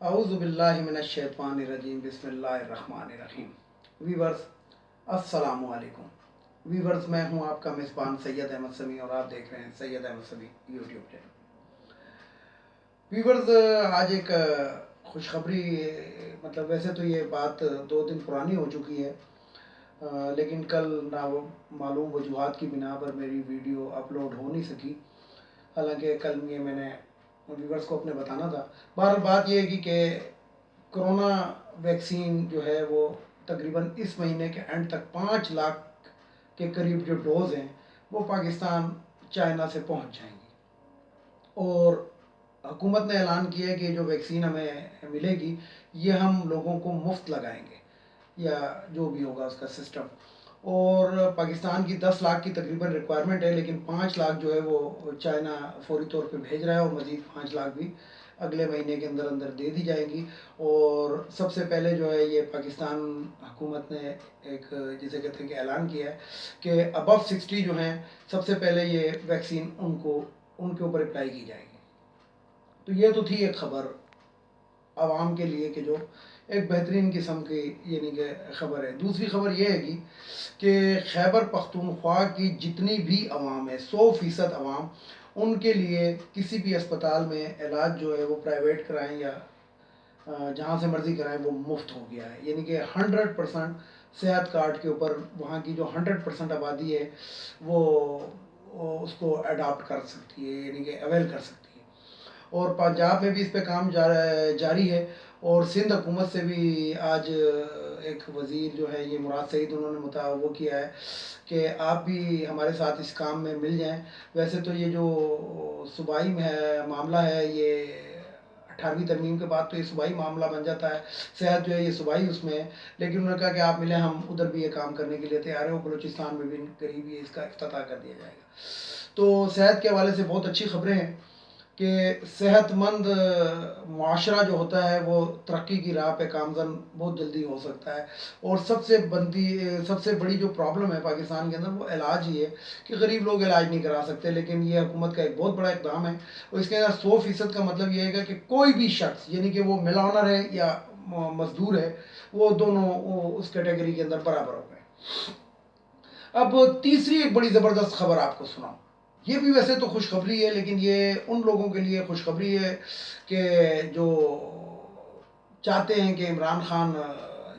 اعوذ باللہ من الشیطان الرجیم بسم اللہ الرحمن الرحیم۔ ویورز السلام علیکم۔ ویورز میں ہوں آپ کا میزبان سید احمد سمیع اور آپ دیکھ رہے ہیں سید احمد سمیع یوٹیوب چینل۔ ویورز آج ایک خوشخبری، مطلب ویسے تو یہ بات 2 دن پرانی ہو چکی ہے، لیکن کل معلوم وجوہات کی بنا پر میری ویڈیو اپلوڈ ہو نہیں سکی، حالانکہ کل یہ میں نے ویورز کو اپنے بتانا تھا۔ بہرحال بات یہ ہے کہ کرونا ویکسین جو ہے وہ تقریباً اس مہینے کے اینڈ تک 5 لاکھ کے قریب جو ڈوز ہیں وہ پاکستان چائنا سے پہنچ جائیں گی، اور حکومت نے اعلان کیا ہے کہ جو ویکسین ہمیں ملے گی یہ ہم لوگوں کو مفت لگائیں گے، یا جو بھی ہوگا اس کا سسٹم۔ اور پاکستان کی 10 لاکھ کی تقریباً ریکوائرمنٹ ہے، لیکن 5 لاکھ جو ہے وہ چائنا فوری طور پہ بھیج رہا ہے، اور مزید 5 لاکھ بھی اگلے مہینے کے اندر اندر دے دی جائیں گی۔ اور سب سے پہلے جو ہے یہ پاکستان حکومت نے ایک جسے کہتے ہیں کہ اعلان کیا ہے کہ ابو 60 جو ہیں سب سے پہلے یہ ویکسین ان کے اوپر اپلائی کی جائے گی۔ تو یہ تو تھی ایک خبر عوام کے لیے کہ جو ایک بہترین قسم کی یعنی کہ خبر ہے۔ دوسری خبر یہ ہے کہ خیبر پختونخوا کی جتنی بھی عوام ہے 100% عوام، ان کے لیے کسی بھی اسپتال میں علاج جو ہے وہ پرائیویٹ کرائیں یا جہاں سے مرضی کرائیں وہ مفت ہو گیا ہے، یعنی کہ 100% صحت کارڈ کے اوپر وہاں کی جو 100% آبادی ہے وہ اس کو اڈاپٹ کر سکتی ہے، یعنی کہ اویل کر سکتی ہے۔ اور پنجاب میں بھی اس پہ کام جاری ہے، اور سندھ حکومت سے بھی آج ایک وزیر جو ہے یہ مراد سعید، انہوں نے وہ کیا ہے کہ آپ بھی ہمارے ساتھ اس کام میں مل جائیں۔ ویسے تو یہ جو صوبائی معاملہ ہے یہ 18ویں ترمیم کے بعد تو یہ صوبائی معاملہ بن جاتا ہے، صحت جو ہے یہ صوبائی اس میں ہے، لیکن انہوں نے کہا کہ آپ ملیں، ہم ادھر بھی یہ کام کرنے کے لیے تیار ہیں، اور بلوچستان میں بھی قریب یہ اس کا افتتاح کر دیا جائے گا۔ تو صحت کے حوالے سے بہت اچھی خبریں ہیں کہ صحت مند معاشرہ جو ہوتا ہے وہ ترقی کی راہ پہ گامزن بہت جلدی ہو سکتا ہے۔ اور سب سے بڑی جو پرابلم ہے پاکستان کے اندر وہ علاج ہی ہے کہ غریب لوگ علاج نہیں کرا سکتے، لیکن یہ حکومت کا ایک بہت بڑا اقدام ہے، اور اس کے اندر 100% کا مطلب یہ ہے کہ کوئی بھی شخص یعنی کہ وہ مل آنر ہے یا مزدور ہے وہ دونوں اس کیٹیگری کے اندر برابر ہو گئے۔ اب تیسری ایک بڑی زبردست خبر آپ کو سناؤں، یہ بھی ویسے تو خوشخبری ہے، لیکن یہ ان لوگوں کے لیے خوشخبری ہے کہ جو چاہتے ہیں کہ عمران خان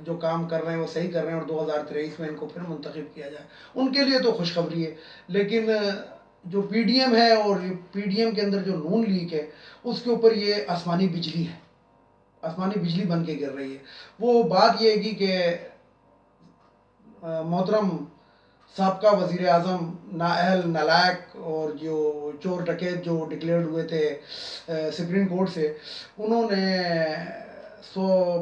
جو کام کر رہے ہیں وہ صحیح کر رہے ہیں اور 2023 میں ان کو پھر منتخب کیا جائے، ان کے لیے تو خوشخبری ہے۔ لیکن جو پی ڈی ایم ہے اور پی ڈی ایم کے اندر جو نون لیگ ہے اس کے اوپر یہ آسمانی بجلی ہے، آسمانی بجلی بن کے گر رہی ہے۔ وہ بات یہ ہے کہ محترم سابقہ وزیر اعظم نااہل نالائق اور جو چور ڈکیت جو ڈکلیئرڈ ہوئے تھے سپریم کورٹ سے، انہوں نے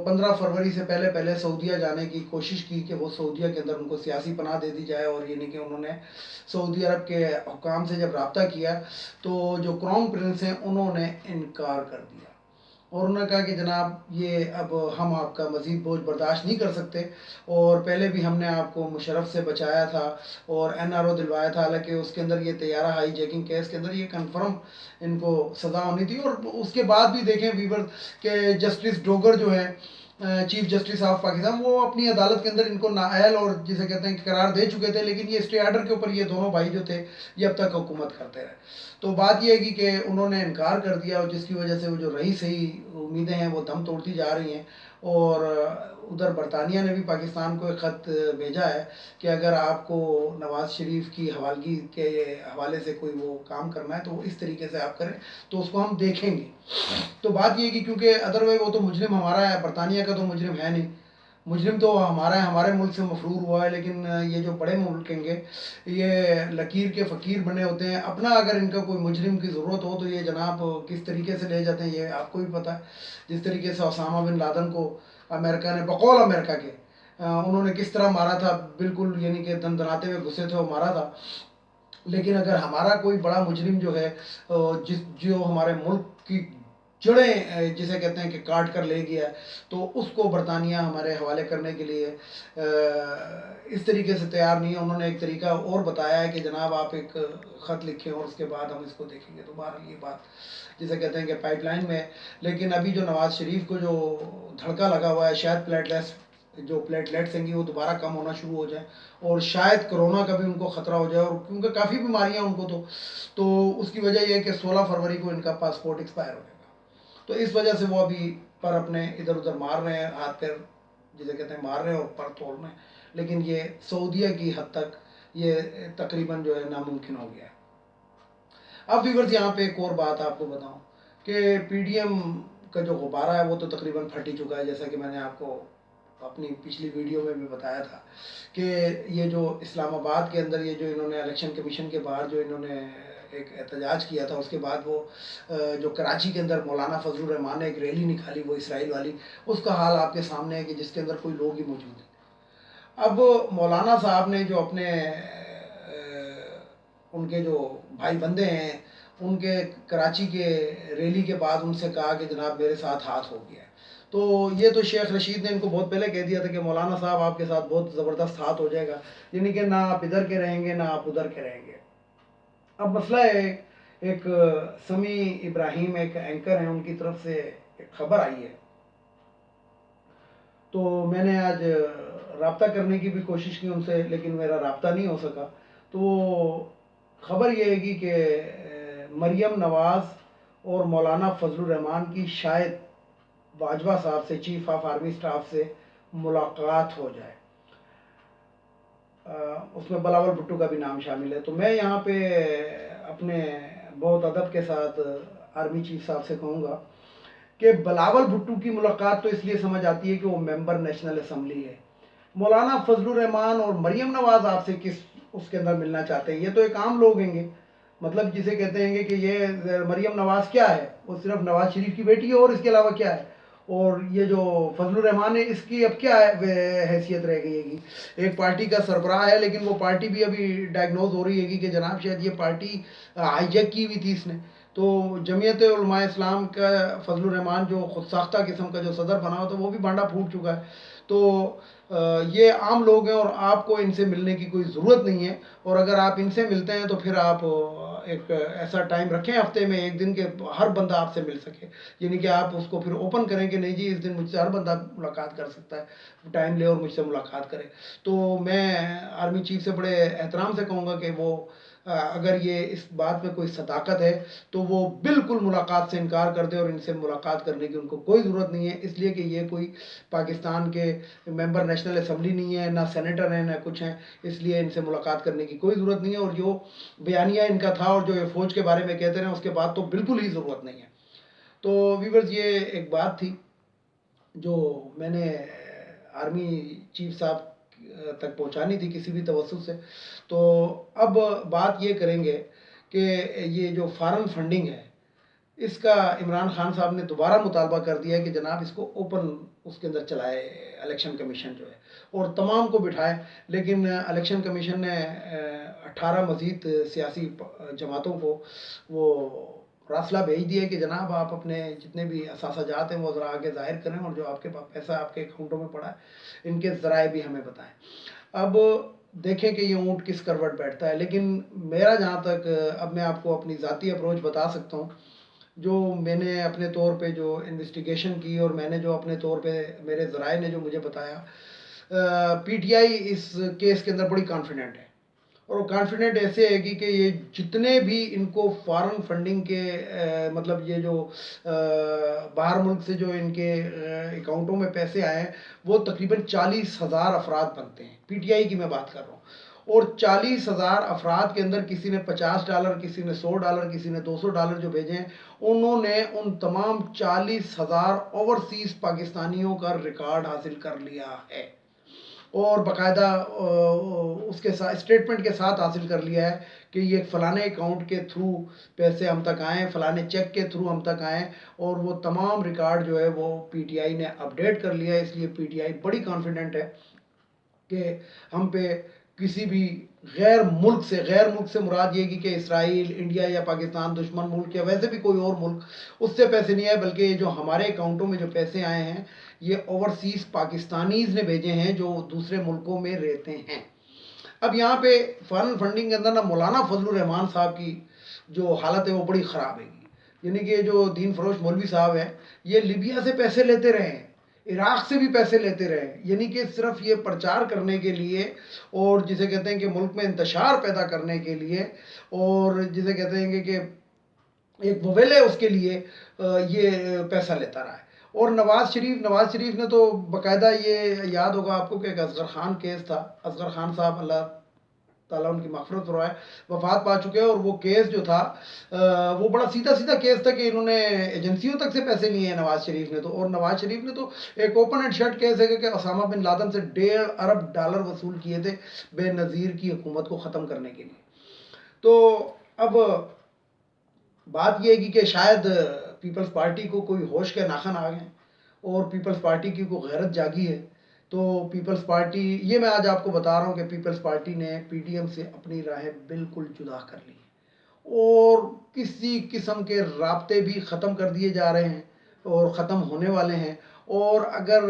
15 فروری سے پہلے سعودیہ جانے کی کوشش کی کہ وہ سعودیہ کے اندر ان کو سیاسی پناہ دے دی جائے، اور یعنی کہ انہوں نے سعودی عرب کے حکام سے جب رابطہ کیا تو جو کراؤن پرنس ہیں انہوں نے انکار کر دیا، اور انہوں نے کہا کہ جناب یہ اب ہم آپ کا مزید بوجھ برداشت نہیں کر سکتے، اور پہلے بھی ہم نے آپ کو مشرف سے بچایا تھا اور این آر او دلوایا تھا، حالانکہ اس کے اندر یہ طیارہ ہائی جیکنگ کیس کے اندر یہ کنفرم ان کو سزا ہونی تھی۔ اور اس کے بعد بھی دیکھیں ویور کہ جسٹس ڈوگر جو ہے چیف جسٹس آف پاکستان، وہ اپنی عدالت کے اندر ان کو نااہل اور جسے کہتے ہیں کہ قرار دے چکے تھے، لیکن یہ اسٹے آرڈر کے اوپر یہ دونوں بھائی جو تھے یہ اب تک حکومت کرتے رہے۔ تو بات یہ ہے کہ انہوں نے انکار کر دیا، اور جس کی وجہ سے وہ جو رہی صحیح امیدیں ہیں وہ دم توڑتی جا رہی ہیں۔ اور ادھر برطانیہ نے بھی پاکستان کو ایک خط بھیجا ہے کہ اگر آپ کو نواز شریف کی حوالگی کے حوالے سے کوئی وہ کام کرنا ہے تو اس طریقے سے آپ کریں تو اس کو ہم دیکھیں گے۔ تو بات یہ کہ کیونکہ ادروائز وہ تو مجرم ہمارا ہے، برطانیہ کا تو مجرم ہے نہیں، مجرم تو ہمارا ہے، ہمارے ملک سے مفرور ہوا ہے، لیکن یہ جو بڑے ملک ہیں گے یہ لکیر کے فقیر بنے ہوتے ہیں، اپنا اگر ان کا کوئی مجرم کی ضرورت ہو تو یہ جناب کس طریقے سے لے جاتے ہیں یہ آپ کو بھی پتہ ہے۔ جس طریقے سے اسامہ بن لادن کو امریکہ نے بقول امریکہ کے انہوں نے کس طرح مارا تھا، بالکل یعنی کہ دندناتے ہوئے غصے تھے وہ مارا تھا۔ لیکن اگر ہمارا کوئی بڑا مجرم جو ہے جو ہمارے ملک کی جڑیں جسے کہتے ہیں کہ کاٹ کر لے گیا ہے، تو اس کو برطانیہ ہمارے حوالے کرنے کے لیے اس طریقے سے تیار نہیں ہے. انہوں نے ایک طریقہ اور بتایا ہے کہ جناب آپ ایک خط لکھیں اور اس کے بعد ہم اس کو دیکھیں گے. تو بہرحال یہ بات جسے کہتے ہیں کہ پائپ لائن میں ہے. لیکن ابھی جو نواز شریف کو جو دھڑکا لگا ہوا ہے، شاید پلیٹلیٹس ہیں گی وہ دوبارہ کم ہونا شروع ہو جائیں، اور شاید کرونا کا بھی ان کو خطرہ ہو جائے، اور کیونکہ کافی بیماریاں ان کو تو اس کی وجہ یہ ہے کہ 16 فروری کو ان کا پاسپورٹ ایکسپائر ہو جائے گا. تو اس وجہ سے وہ ابھی پر اپنے ادھر ادھر مار رہے ہیں، ہاتھ پیر جسے کہتے ہیں مار رہے ہیں اور پر توڑ رہے ہیں. لیکن یہ سعودیہ کی حد تک یہ تقریباً جو ہے ناممکن ہو گیا ہے. اب ویورز یہاں پہ ایک اور بات آپ کو بتاؤں کہ پی ڈی ایم کا جو غبارہ ہے وہ تو تقریباً پھٹ ہی چکا ہے، جیسا کہ میں نے آپ کو اپنی پچھلی ویڈیو میں بھی بتایا تھا کہ یہ جو اسلام آباد کے اندر یہ جو انہوں نے الیکشن کمیشن کے باہر جو انہوں نے ایک احتجاج کیا تھا، اس کے بعد وہ جو کراچی کے اندر مولانا فضل الرحمان نے ایک ریلی نکالی وہ اسرائیل والی، اس کا حال آپ کے سامنے ہے کہ جس کے اندر کوئی لوگ ہی موجود ہیں. اب مولانا صاحب نے جو اپنے ان کے جو بھائی بندے ہیں ان کے کراچی کے ریلی کے بعد ان سے کہا کہ جناب میرے ساتھ ہاتھ ہو گیا ہے. تو یہ تو شیخ رشید نے ان کو بہت پہلے کہہ دیا تھا کہ مولانا صاحب آپ کے ساتھ بہت زبردست ہاتھ ہو جائے گا، یعنی کہ نہ آپ ادھر کے رہیں گے نہ آپ ادھر کے رہیں گے. اب مسئلہ ہے ایک سمیع ابراہیم ایک اینکر ہیں، ان کی طرف سے ایک خبر آئی ہے، تو میں نے آج رابطہ کرنے کی بھی کوشش کی ان سے، لیکن میرا رابطہ نہیں ہو سکا. تو خبر یہ ہے کہ مریم نواز اور مولانا فضل الرحمان کی شاید باجوہ صاحب سے، چیف آف آرمی سٹاف سے ملاقات ہو جائے. اس میں بلاول بھٹو کا بھی نام شامل ہے. تو میں یہاں پہ اپنے بہت ادب کے ساتھ آرمی چیف صاحب سے کہوں گا کہ بلاول بھٹو کی ملاقات تو اس لیے سمجھ آتی ہے کہ وہ ممبر نیشنل اسمبلی ہے. مولانا فضل الرحمان اور مریم نواز آپ سے کس اس کے اندر ملنا چاہتے ہیں؟ یہ تو ایک عام لوگ ہیں گے، مطلب جسے کہتے ہیں کہ یہ مریم نواز کیا ہے، وہ صرف نواز شریف کی بیٹی ہے اور اس کے علاوہ کیا ہے. اور یہ جو فضل الرحمان ہے اس کی اب کیا حیثیت رہ گئی ہے گی؟ ایک پارٹی کا سربراہ ہے، لیکن وہ پارٹی بھی ابھی ڈائگنوز ہو رہی ہے گی کہ جناب شاید یہ پارٹی ہائی جیک کی ہوئی تھی اس نے. تو جمعیت علماء اسلام کا فضل الرحمان جو خود ساختہ قسم کا جو صدر بنا ہوا تھا وہ بھی بانڈا پھوٹ چکا ہے. تو یہ عام لوگ ہیں اور آپ کو ان سے ملنے کی کوئی ضرورت نہیں ہے. اور اگر آپ ان سے ملتے ہیں تو پھر آپ ایک ایسا ٹائم رکھیں ہفتے میں ایک دن کے ہر بندہ آپ سے مل سکے، یعنی کہ آپ اس کو پھر اوپن کریں کہ نہیں جی اس دن مجھ سے ہر بندہ ملاقات کر سکتا ہے، ٹائم لے اور مجھ سے ملاقات کرے. تو میں آرمی چیف سے بڑے احترام سے کہوں گا کہ وہ اگر یہ اس بات میں کوئی صداقت ہے تو وہ بالکل ملاقات سے انکار کر دے، اور ان سے ملاقات کرنے کی ان کو کوئی ضرورت نہیں ہے، اس لیے کہ یہ کوئی پاکستان کے ممبر نیشنل اسمبلی نہیں ہے، نہ سینیٹر ہیں نہ کچھ ہیں، اس لیے ان سے ملاقات کرنے کی کوئی ضرورت نہیں ہے. اور جو بیانیہ ان کا تھا اور جو یہ فوج کے بارے میں کہتے رہے اس کے بعد تو بالکل ہی ضرورت نہیں ہے. تو ویورز یہ ایک بات تھی جو میں نے آرمی چیف صاحب تک پہنچانی تھی کسی بھی توسط سے. تو اب بات یہ کریں گے کہ یہ جو فارن فنڈنگ ہے اس کا عمران خان صاحب نے دوبارہ مطالبہ کر دیا ہے کہ جناب اس کو اوپن اس کے اندر چلائے الیکشن کمیشن جو ہے، اور تمام کو بٹھائے. لیکن الیکشن کمیشن نے 18 مزید سیاسی جماعتوں کو وہ راسلہ بھیج دیا کہ جناب آپ اپنے جتنے بھی اثاثہ جات ہیں وہ ذرا آگے ظاہر کریں، اور جو آپ کے پاس پیسہ آپ کے اکاؤنٹوں میں پڑا ہے ان کے ذرائع بھی ہمیں بتائیں. اب دیکھیں کہ یہ اونٹ کس کروٹ بیٹھتا ہے. لیکن میرا جہاں تک اب میں آپ کو اپنی ذاتی اپروچ بتا سکتا ہوں، جو میں نے اپنے طور پہ جو انویسٹیگیشن کی اور میں نے جو اپنے طور پہ میرے ذرائع نے جو مجھے بتایا، P T I us case کے اندر بڑی کانفیڈنٹ ہے. اور وہ کانفیڈنٹ ایسے ہے کہ یہ جتنے بھی ان کو فارن فنڈنگ کے مطلب یہ جو باہر ملک سے جو ان کے اکاؤنٹوں میں پیسے آئے ہیں وہ تقریباً 40,000 افراد بنتے ہیں. پی ٹی آئی کی میں بات کر رہا ہوں. اور 40,000 افراد کے اندر کسی نے $50، کسی نے $100، کسی نے $200 جو بھیجے ہیں، انہوں نے ان تمام 40,000 اوورسیز پاکستانیوں کا ریکارڈ حاصل کر لیا ہے، اور باقاعدہ اس کے ساتھ اسٹیٹمنٹ کے ساتھ حاصل کر لیا ہے کہ یہ فلانے اکاؤنٹ کے تھرو پیسے ہم تک آئیں، فلانے چیک کے تھرو ہم تک آئیں. اور وہ تمام ریکارڈ جو ہے وہ پی ٹی آئی نے اپڈیٹ کر لیا ہے. اس لیے پی ٹی آئی بڑی کانفیڈنٹ ہے کہ ہم پہ کسی بھی غیر ملک سے مراد یہ کہ اسرائیل، انڈیا یا پاکستان دشمن ملک یا ویسے بھی کوئی اور ملک، اس سے پیسے نہیں آئے، بلکہ یہ جو ہمارے اکاؤنٹوں میں جو پیسے آئے ہیں یہ اوورسیز پاکستانیز نے بھیجے ہیں جو دوسرے ملکوں میں رہتے ہیں۔ اب یہاں پہ فارن فنڈنگ کے اندر نا مولانا فضل الرحمان صاحب کی جو حالت ہے وہ بڑی خراب ہے گی، یعنی کہ جو دین فروش مولوی صاحب ہیں یہ لیبیا سے پیسے لیتے رہے ہیں، عراق سے بھی پیسے لیتے رہے، یعنی کہ صرف یہ پرچار کرنے کے لیے اور جسے کہتے ہیں کہ ملک میں انتشار پیدا کرنے کے لیے، اور جسے کہتے ہیں کہ ایک مویل ہے اس کے لیے یہ پیسہ لیتا رہا ہے۔ اور نواز شریف نے تو باقاعدہ، یہ یاد ہوگا آپ کو کہ ایک اصغر خان کیس تھا، اصغر خان صاحب اللہ تعالیٰ ان کی مغفرت فرمائے، وفات پا چکے ہیں، اور وہ کیس جو تھا وہ بڑا سیدھا کیس تھا کہ انہوں نے ایجنسیوں تک سے پیسے لیے ہیں نواز شریف نے تو، اور نواز شریف نے تو ایک اوپن اینڈ شٹ کیس ہے کہ اسامہ بن لادن سے $1.5 ارب وصول کیے تھے بے نظیر کی حکومت کو ختم کرنے کے لیے۔ تو اب بات یہ ہے کہ شاید پیپلز پارٹی کو کوئی ہوش کے ناخن آ گئے اور پیپلز پارٹی کی کوئی غیرت جاگی ہے، تو پیپلز پارٹی، یہ میں آج آپ کو بتا رہا ہوں کہ پیپلز پارٹی نے پی ٹی ایم سے اپنی راہیں بالکل جدا کر لی اور کسی قسم کے رابطے بھی ختم کر دیے جا رہے ہیں اور ختم ہونے والے ہیں۔ اور اگر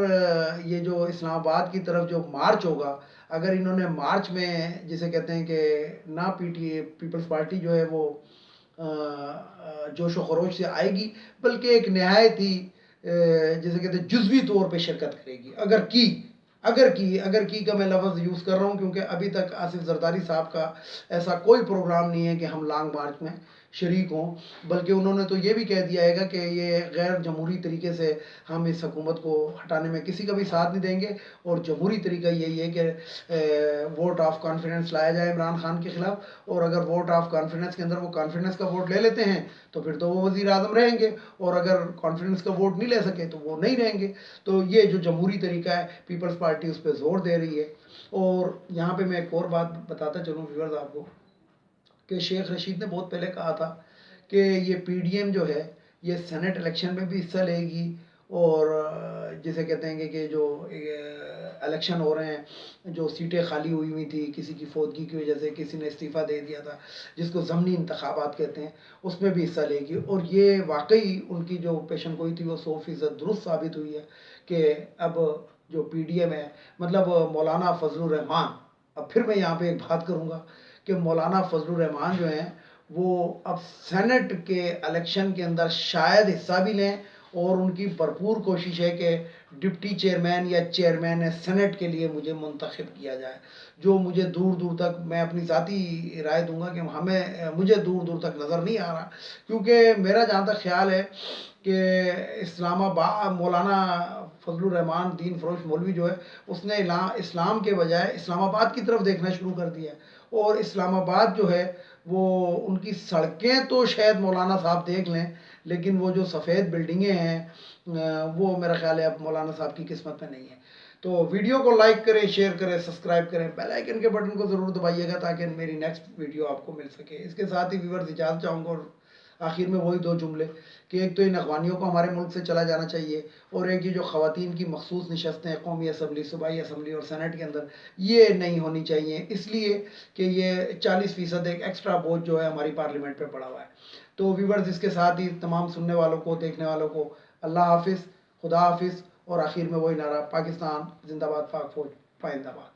یہ جو اسلام آباد کی طرف جو مارچ ہوگا، اگر انہوں نے مارچ میں جسے کہتے ہیں کہ نہ پیپلز پارٹی جو ہے وہ جوش و خروش سے آئے گی، بلکہ ایک نہایت ہی جسے کہتے ہیں جزوی طور پہ شرکت کرے گی، اگر کی کا میں لفظ یوز کر رہا ہوں کیونکہ ابھی تک آصف زرداری صاحب کا ایسا کوئی پروگرام نہیں ہے کہ ہم لانگ مارچ میں شریک ہوں، بلکہ انہوں نے تو یہ بھی کہہ دیا ہے کہ یہ غیر جمہوری طریقے سے ہم اس حکومت کو ہٹانے میں کسی کا بھی ساتھ نہیں دیں گے، اور جمہوری طریقہ یہی ہے کہ ووٹ آف کانفیڈنس لایا جائے عمران خان کے خلاف، اور اگر ووٹ آف کانفیڈنس کے اندر وہ کانفیڈنس کا ووٹ لے لیتے ہیں تو پھر تو وہ وزیر اعظم رہیں گے، اور اگر کانفیڈنس کا ووٹ نہیں لے سکے تو وہ نہیں رہیں گے۔ تو یہ جو جمہوری طریقہ ہے پیپلز پارٹی اس پہ زور دے رہی ہے۔ اور یہاں پہ میں ایک اور بات بتاتا چلوں ویورز آپ کو کہ شیخ رشید نے بہت پہلے کہا تھا کہ یہ پی ڈی ایم جو ہے یہ سینٹ الیکشن میں بھی حصہ لے گی، اور جسے کہتے ہیں کہ جو الیکشن ہو رہے ہیں، جو سیٹیں خالی ہوئی تھی کسی کی فوتگی کی وجہ سے، کسی نے استعفیٰ دے دیا تھا جس کو ضمنی انتخابات کہتے ہیں، اس میں بھی حصہ لے گی۔ اور یہ واقعی ان کی جو پیشن گوئی تھی وہ 100% درست ثابت ہوئی ہے کہ اب جو پی ڈی ایم ہے، مطلب مولانا فضل الرحمان، اب پھر میں یہاں پہ ایک بات کروں گا کہ مولانا فضل الرحمان جو ہیں وہ اب سینٹ کے الیکشن کے اندر شاید حصہ بھی لیں، اور ان کی بھرپور کوشش ہے کہ ڈپٹی چیئرمین یا چیئرمین سینٹ کے لیے مجھے منتخب کیا جائے، جو مجھے دور تک، میں اپنی ذاتی رائے دوں گا کہ مجھے دور تک نظر نہیں آ رہا، کیونکہ میرا جہاں تک خیال ہے کہ اسلام آباد مولانا فضل الرحمان دین فروش مولوی جو ہے اس نے اسلام کے بجائے اسلام آباد کی طرف دیکھنا شروع کر دیا ہے، اور اسلام آباد جو ہے وہ ان کی سڑکیں تو شاید مولانا صاحب دیکھ لیں، لیکن وہ جو سفید بلڈنگیں ہیں وہ میرا خیال ہے اب مولانا صاحب کی قسمت میں نہیں ہے۔ تو ویڈیو کو لائک کریں، شیئر کریں، سبسکرائب کریں، بیل آئیکن کے بٹن کو ضرور دبائیے گا تاکہ میری نیکسٹ ویڈیو آپ کو مل سکے۔ اس کے ساتھ ہی ویورز اجازت چاہوں گا، اور آخر میں وہی 2 جملے کہ ایک تو ان اخوانیوں کو ہمارے ملک سے چلا جانا چاہیے، اور ایک یہ جو خواتین کی مخصوص نشستیں قومی اسمبلی، صوبائی اسمبلی اور سینٹ کے اندر یہ نہیں ہونی چاہیے، اس لیے کہ یہ 40% ایک ایکسٹرا بوجھ جو ہے ہماری پارلیمنٹ پہ پڑا ہوا ہے۔ تو ویورز اس کے ساتھ ہی تمام سننے والوں کو، دیکھنے والوں کو اللہ حافظ، خدا حافظ، اور آخر میں وہی نعرہ پاکستان زندہ باد، پاک فوج پائندہ باد۔